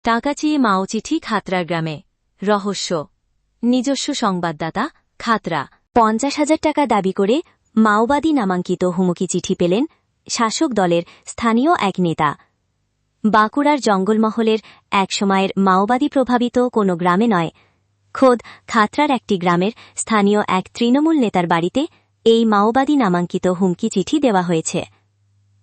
টাকা চেয়ে মাও চিঠি খাতড়ার গ্রামে। রহস্য। নিজস্ব সংবাদদাতা খাতড়া। 50,000 টাকা দাবি করে মাওবাদী নামাঙ্কিত হুমকি চিঠি পেলেন শাসক দলের স্থানীয় এক নেতা। বাঁকুড়ার জঙ্গলমহলের একসময়ের মাওবাদী প্রভাবিত কোনো গ্রামে নয়, খোদ খাতড়ার একটি গ্রামের স্থানীয় এক তৃণমূল নেতার বাড়িতে এই মাওবাদী নামাঙ্কিত হুমকি চিঠি দেওয়া হয়েছে।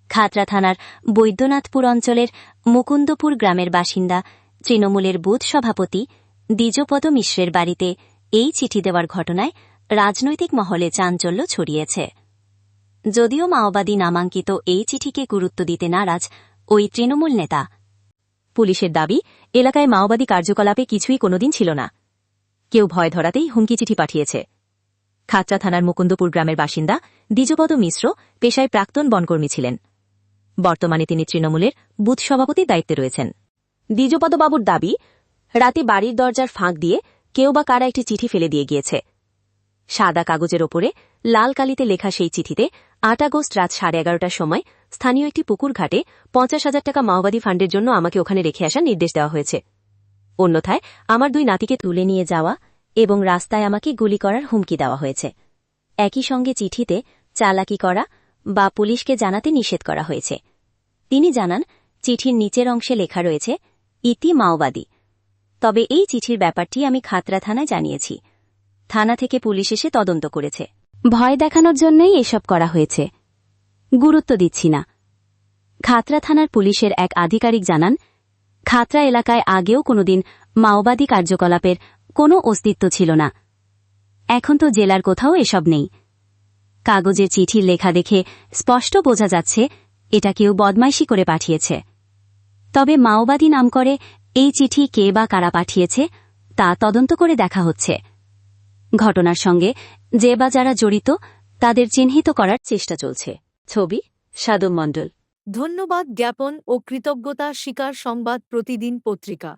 খাতড়া থানার বৈদ্যনাথপুর অঞ্চলের মুকুন্দপুর গ্রামের বাসিন্দা তৃণমূলের বুথ সভাপতি দ্বিজপদ মিশ্রের বাড়িতে এই চিঠি দেওয়ার ঘটনায় রাজনৈতিক মহলে চাঞ্চল্য ছড়িয়েছে। যদিও মাওবাদী নামাঙ্কিত এই চিঠিকে গুরুত্ব দিতে নারাজ ওই তৃণমূল নেতা। পুলিশের দাবি, এলাকায় মাওবাদী কার্যকলাপে কিছুই কোনোদিন ছিল না। কেউ ভয় ধরাতেই হুমকি চিঠি পাঠিয়েছে। খাতড়া থানার মুকুন্দপুর গ্রামের বাসিন্দা দ্বিজপদ মিশ্র পেশায় প্রাক্তন বনকর্মী ছিলেন। বর্তমানে তিনি তৃণমূলের বুথ সভাপতির দায়িত্বে রয়েছেন। দ্বিজপদবাবুর দাবি, রাতে বাড়ির দরজার ফাঁক দিয়ে কেউ বা কারা একটি চিঠি ফেলে দিয়ে গিয়েছে। সাদা কাগজের ওপরে লাল কালিতে লেখা সেই চিঠিতে 8 আগস্ট রাত 11:30টার সময় স্থানীয় একটি পুকুর ঘাটে 50,000 টাকা মাওবাদী ফান্ডের জন্য আমাকে ওখানে রেখে আসার নির্দেশ দেওয়া হয়েছে। অন্যথায় আমার 2 নাতিকে তুলে নিয়ে যাওয়া এবং রাস্তায় আমাকে গুলি করার হুমকি দেওয়া হয়েছে। একই সঙ্গে চিঠিতে চালাকি করা বা পুলিশকে জানাতে নিষেধ করা হয়েছে। তিনি জানান, চিঠির নিচের অংশে লেখা রয়েছে ইতি মাওবাদী। তবে এই চিঠির ব্যাপারটি আমি খাতড়া থানায় জানিয়েছি। থানা থেকে পুলিশ এসে তদন্ত করেছে। ভয় দেখানোর জন্যই এসব করা হয়েছে, গুরুত্ব দিচ্ছি না। খাতড়া থানার পুলিশের এক আধিকারিক জানান, খাতড়া এলাকায় আগেও কোনোদিন মাওবাদী কার্যকলাপের কোনো অস্তিত্ব ছিল না। এখন তো জেলার কোথাও এসব নেই। কাগজের চিঠির লেখা দেখে স্পষ্ট বোঝা যাচ্ছে এটা কেউ বদমাইশি করে পাঠিয়েছে। তবে মাওবাদী নাম করে এই চিঠি কে বা কারা পাঠিয়েছে তা তদন্ত করে দেখা হচ্ছে। ঘটনার সঙ্গে যে বা যারা জড়িত তাদের চিহ্নিত করার চেষ্টা চলছে। ছবি সাদম মণ্ডল। ধন্যবাদ জ্ঞাপন ও কৃতজ্ঞতা স্বীকার সংবাদ প্রতিদিন পত্রিকা।